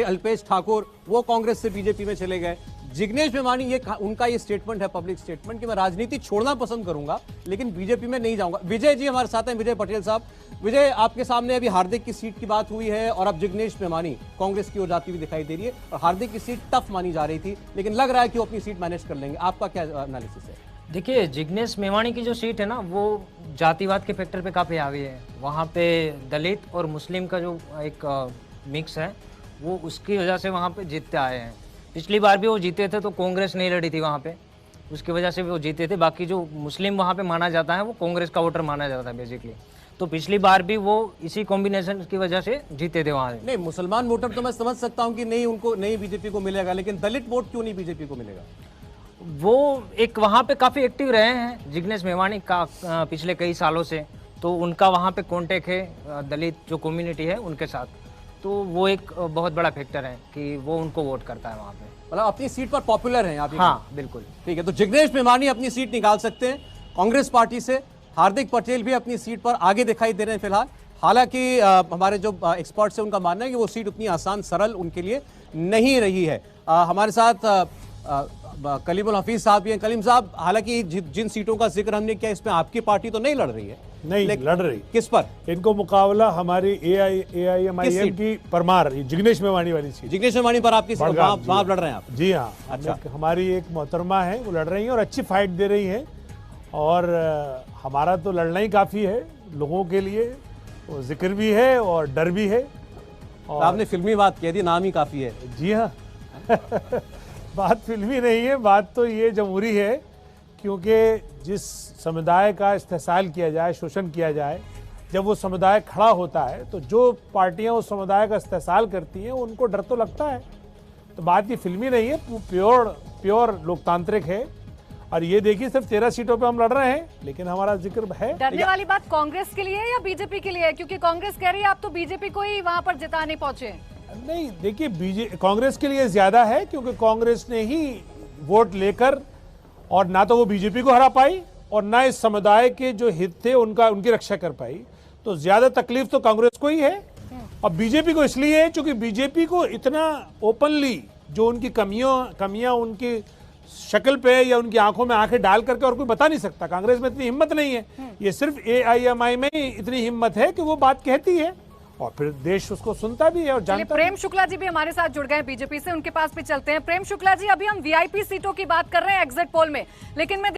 अल्पेश ठाकुर वो कांग्रेस से बीजेपी में चले गए। जिग्नेश मेवानी ये उनका ये स्टेटमेंट है, पब्लिक स्टेटमेंट, कि मैं राजनीति छोड़ना पसंद करूंगा लेकिन बीजेपी में नहीं जाऊंगा। विजय जी हमारे साथ हैं, विजय पटेल साहब। विजय, आपके सामने अभी हार्दिक की सीट की बात हुई है और अब जिग्नेश मेवानी कांग्रेस की ओर जाती हुई दिखाई दे रही है और हार्दिक की सीट टफ मानी जा रही थी लेकिन लग रहा है कि वो अपनी सीट मैनेज कर लेंगे। आपका क्या एनालिसिस है? देखिए, जिग्नेश मेवानी की जो सीट है ना, वो जातिवाद के फैक्टर पे काफ़ी हावी है। वहाँ पे दलित और मुस्लिम का जो एक मिक्स है, वो उसकी वजह से वहाँ पे जीतते आए हैं। पिछली बार भी वो जीते थे तो कांग्रेस नहीं लड़ी थी वहाँ पे, उसकी वजह से वो जीते थे। बाकी जो मुस्लिम वहाँ पे माना जाता है वो कांग्रेस का वोटर माना जाता है बेसिकली। तो पिछली बार भी वो इसी कॉम्बिनेशन की वजह से जीते थे वहाँ। नहीं, मुसलमान वोटर तो मैं समझ सकता हूँ कि नहीं, उनको नहीं बीजेपी को मिलेगा, लेकिन दलित वोट क्यों नहीं बीजेपी को मिलेगा? वो एक वहाँ पे काफ़ी एक्टिव रहे हैं जिग्नेश मेवानी का पिछले कई सालों से, तो उनका वहाँ पे कॉन्टेक्ट है दलित जो कम्युनिटी है उनके साथ, तो वो एक बहुत बड़ा फैक्टर है कि वो उनको वोट करता है वहाँ पे। मतलब अपनी सीट पर पॉपुलर हैं आप? हाँ बिल्कुल। ठीक है, तो जिग्नेश मेवानी अपनी सीट निकाल सकते हैं कांग्रेस पार्टी से। हार्दिक पटेल भी अपनी सीट पर आगे दिखाई दे रहे हैं फिलहाल। हालांकि हमारे जो एक्सपर्ट्स हैं उनका मानना है कि वो सीट उतनी आसान सरल उनके लिए नहीं रही है। हमारे साथ कलीमुल हफीज साहब भी हैं। कलीम साहब, हालांकि जिन सीटों का जिक्र हमने किया इसमें आपकी पार्टी तो नहीं लड़ रही है? नहीं लड़ रही। किस पर? इनको मुकाबला हमारी AIMIM की परमार जिग्नेश मेवानी वाली सीट। जिग्नेश मेवानी पर आपकी वहां लड़ रहे हैं आप? जी हाँ। अच्छा, हमारी एक मोहतरमा है, वो लड़ रही है और अच्छी फाइट दे रही है। और हमारा तो लड़ना ही काफ़ी है लोगों के लिए, वो जिक्र भी है और डर भी है। और आपने फिल्मी बात कह दी, नाम ही काफ़ी है। जी हाँ बात फिल्मी नहीं है, बात तो ये जमहूरी है, क्योंकि जिस समुदाय का इस्तेहसाल किया जाए, शोषण किया जाए, जब वो समुदाय खड़ा होता है तो जो पार्टियां उस समुदाय का इस्तेहसाल करती हैं उनको डर तो लगता है। तो बात ये फिल्मी नहीं है, प्योर लोकतांत्रिक है। और ये देखिए, सिर्फ 13 सीटों पे हम लड़ रहे हैं लेकिन हमारा जिक्र है। डरने वाली बात कांग्रेस के लिए है या बीजेपी के लिए है? क्योंकि कांग्रेस कह रही है आप तो बीजेपी को ही वहां पर जिताने पहुंचे। नहीं, देखिए, कांग्रेस के लिए ज्यादा है क्योंकि कांग्रेस ने ही वोट लेकर, और ना तो वो बीजेपी को हरा पाई और ना इस समुदाय के जो हित थे उनकी रक्षा कर पाई। तो ज्यादा तकलीफ तो कांग्रेस को ही है। और बीजेपी को इसलिए है क्योंकि बीजेपी को इतना ओपनली जो उनकी कमियां उनकी शक्ल पे या उनकी आंखों में आंखें डाल करके और कोई बता नहीं सकता। कांग्रेस में इतनी हिम्मत नहीं है। ये सिर्फ AIMI में ही इतनी हिम्मत है कि वो बात कहती है और फिर देश उसको सुनता भी है और जानता। प्रेम शुक्ला जी भी हमारे साथ जुड़ गए हैं बीजेपी से, उनके पास भी चलते हैं। प्रेम शुक्ला जी, अभी हम VIP सीटों की बात कर रहे हैं एग्जिट पोल में, लेकिन मैं